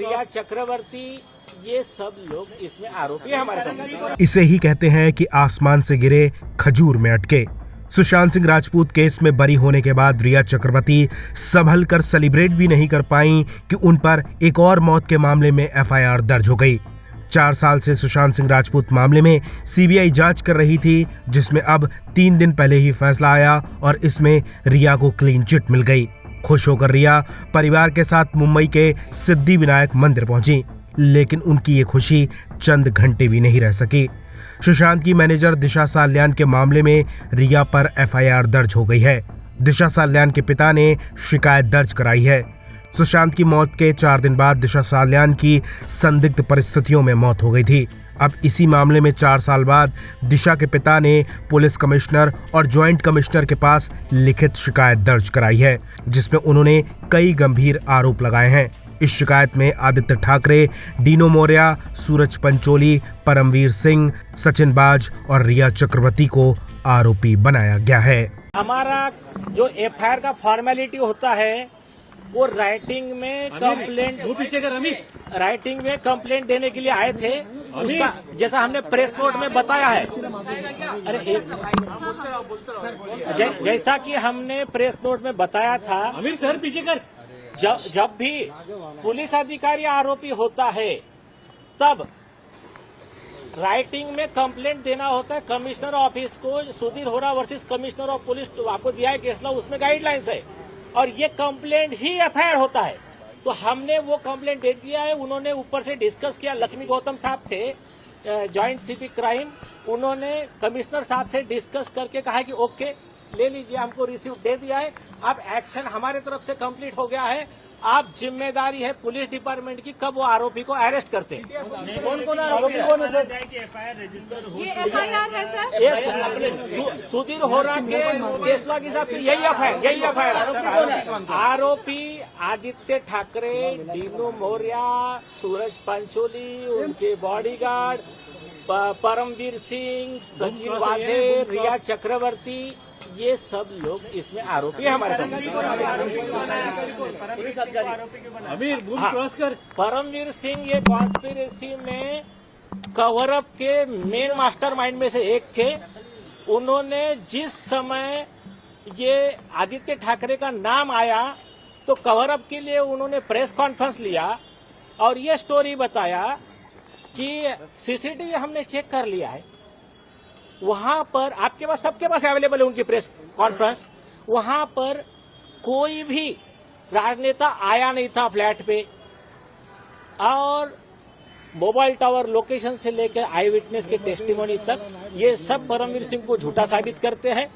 रिया चक्रवर्ती, ये सब लोग इसमें आरोपी है हमारे। इसे ही कहते हैं कि आसमान से गिरे खजूर में अटके। सुशांत सिंह राजपूत केस में बरी होने के बाद रिया चक्रवर्ती संभल कर सेलिब्रेट भी नहीं कर पाई कि उन पर एक और मौत के मामले में एफआईआर दर्ज हो गई। 4 साल से सुशांत सिंह राजपूत मामले में सीबीआई जांच कर रही थी, जिसमें अब 3 दिन पहले ही फैसला आया और इसमें रिया को क्लीन चिट मिल गई। खुश होकर रिया परिवार के साथ मुंबई के सिद्धिविनायक मंदिर पहुंची, लेकिन उनकी ये खुशी चंद घंटे भी नहीं रह सकी। सुशांत की मैनेजर दिशा साल्यान के मामले में रिया पर एफआईआर दर्ज हो गई है। दिशा साल्यान के पिता ने शिकायत दर्ज कराई है। सुशांत की मौत के 4 दिन बाद दिशा साल्यान की संदिग्ध परिस्थितियों में मौत हो गई थी। अब इसी मामले में 4 साल बाद दिशा के पिता ने पुलिस कमिश्नर और ज्वाइंट कमिश्नर के पास लिखित शिकायत दर्ज कराई है, जिसमें उन्होंने कई गंभीर आरोप लगाए हैं। इस शिकायत में आदित्य ठाकरे, डीनो मोरिया, सूरज पंचोली, परमवीर सिंह, सचिन बाज और रिया चक्रवर्ती को आरोपी बनाया गया है। हमारा जो एफआईआर का फॉर्मेलिटी होता है वो राइटिंग में कंप्लेंट देने के लिए आए थे। उसका जैसा हमने प्रेस नोट में बताया है, जैसा कि हमने प्रेस नोट में बताया था, अमीर सर पीछे कर। जब भी पुलिस अधिकारी आरोपी होता है तब राइटिंग में कंप्लेंट देना होता है कमिश्नर ऑफिस को। सुधीर होरा वर्सेस कमिश्नर ऑफ पुलिस आपको दिया है केस लॉ, उसमें गाइडलाइंस है और ये कंप्लेंट ही एफआईआर होता है। तो हमने वो कंप्लेंट दे दिया है। उन्होंने ऊपर से डिस्कस किया, लक्ष्मी गौतम साहब थे जॉइंट सीपी क्राइम, उन्होंने कमिश्नर साहब से डिस्कस करके कहा कि ओके ले लीजिए, हमको रिसीव दे दिया है। अब एक्शन हमारे तरफ से कंप्लीट हो गया है। आप जिम्मेदारी है पुलिस डिपार्टमेंट की कब वो आरोपी को अरेस्ट करते हैं। कौन आरोपी कौन है? एफआईआर रजिस्टर हो, ये एफआईआर है सर। सुधीर होरा के केस लॉ के हिसाब से यही एफआईआर। आरोपी आदित्य ठाकरे, डीनो मोरिया, सूरज पंचोली, उनके बॉडीगार्ड परमवीर सिंह, सचिन वाजे, रिया चक्रवर्ती, ये सब लोग इसमें आरोपी है हमारे। अमीर बूथ क्रॉस कर। परमवीर सिंह ये कॉन्स्पिरेसी में कवरअप के मेन मास्टरमाइंड में से एक थे। उन्होंने जिस समय ये आदित्य ठाकरे का नाम आया तो कवरअप के लिए उन्होंने प्रेस कॉन्फ्रेंस लिया और ये स्टोरी बताया कि सीसीटीवी हमने चेक कर लिया है, वहां पर आपके पास सबके पास अवेलेबल है उनकी प्रेस कॉन्फ्रेंस, वहां पर कोई भी राजनेता आया नहीं था फ्लैट पे और मोबाइल टावर लोकेशन से लेकर आई विटनेस के टेस्टिमोनी तक ये सब परमवीर सिंह को झूठा साबित करते हैं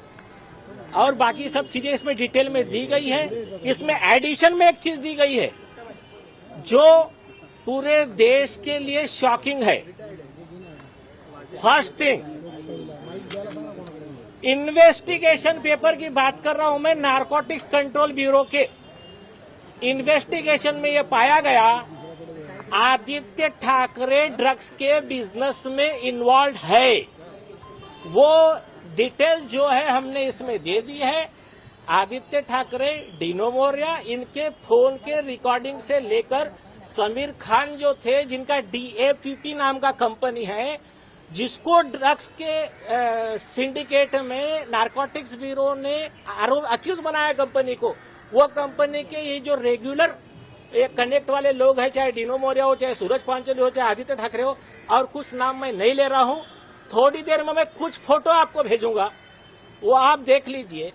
और बाकी सब चीजें इसमें डिटेल में दी गई है। इसमें एडिशन में एक चीज दी गई है जो पूरे देश के लिए शॉकिंग है। फर्स्ट थिंग, इन्वेस्टिगेशन पेपर की बात कर रहा हूं मैं, नारकोटिक्स कंट्रोल ब्यूरो के इन्वेस्टिगेशन में यह पाया गया आदित्य ठाकरे ड्रग्स के बिजनेस में इन्वॉल्व है। वो डिटेल जो है हमने इसमें दे दी है। आदित्य ठाकरे, डीनो मोरिया, इनके फोन के रिकॉर्डिंग से लेकर समीर खान जो थे जिनका DAPP नाम का कंपनी है, जिसको ड्रग्स के सिंडिकेट में नारकोटिक्स ब्यूरो ने अक्यूज बनाया कंपनी को, वो कंपनी के ये जो रेगुलर कनेक्ट वाले लोग हैं, चाहे डीनो मोरिया हो, चाहे सूरज पांचोली हो, चाहे आदित्य ठाकरे हो, और कुछ नाम मैं नहीं ले रहा हूं, थोड़ी देर में मैं कुछ फोटो आपको भेजूंगा, वो आप देख लीजिए।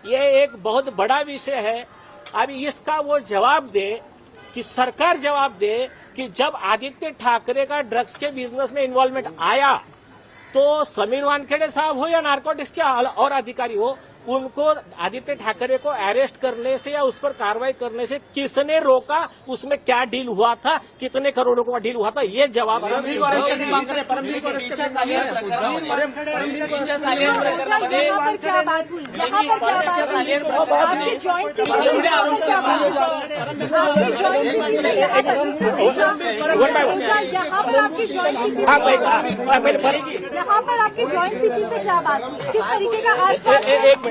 ये एक बहुत बड़ा विषय है। अभी इसका वो जवाब दे कि सरकार जवाब दे कि जब आदित्य ठाकरे का ड्रग्स के बिजनेस में इन्वॉल्वमेंट आया तो समीर वानखेड़े साहब हो या नारकोटिक्स के और अधिकारी हो, उनको आदित्य ठाकरे को अरेस्ट करने से या उस पर कार्रवाई करने से किसने रोका, उसमें क्या डील हुआ था, कितने करोड़ों का डील हुआ था, ये जवाब यहाँ पर क्या बात हुई, यहाँ पर क्या बात हुई, आपके जॉइंट यहाँ पर आपकी जॉइंट सिटी से क्या बात हुई, किस तरीके का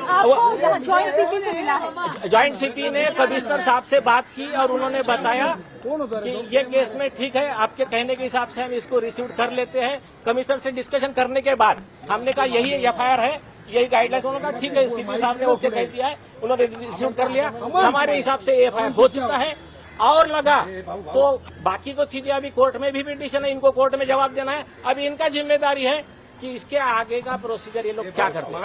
आपको यहाँ जॉइंट सीपी से मिला है? ज्वाइंट सीपी ने कमिश्नर साहब से बात की और उन्होंने बताया कि ये केस में ठीक है, आपके कहने के हिसाब से हम इसको रिसीव कर लेते हैं। कमिश्नर से डिस्कशन करने के बाद हमने कहा यही एफआईआर है, यही गाइडलाइंस, उन्होंने कहा ठीक है, सीपी साहब ने ओके कह दिया है, उन्होंने रिसीव कर लिया। हमारे हिसाब से एफआईआर हो चुका है और लगा तो बाकी तो चीजें अभी कोर्ट में भी पिटीशन है, इनको कोर्ट में जवाब देना है। अभी इनका जिम्मेदारी है कि इसके आगे का प्रोसीजर ये लोग क्या करते हैं।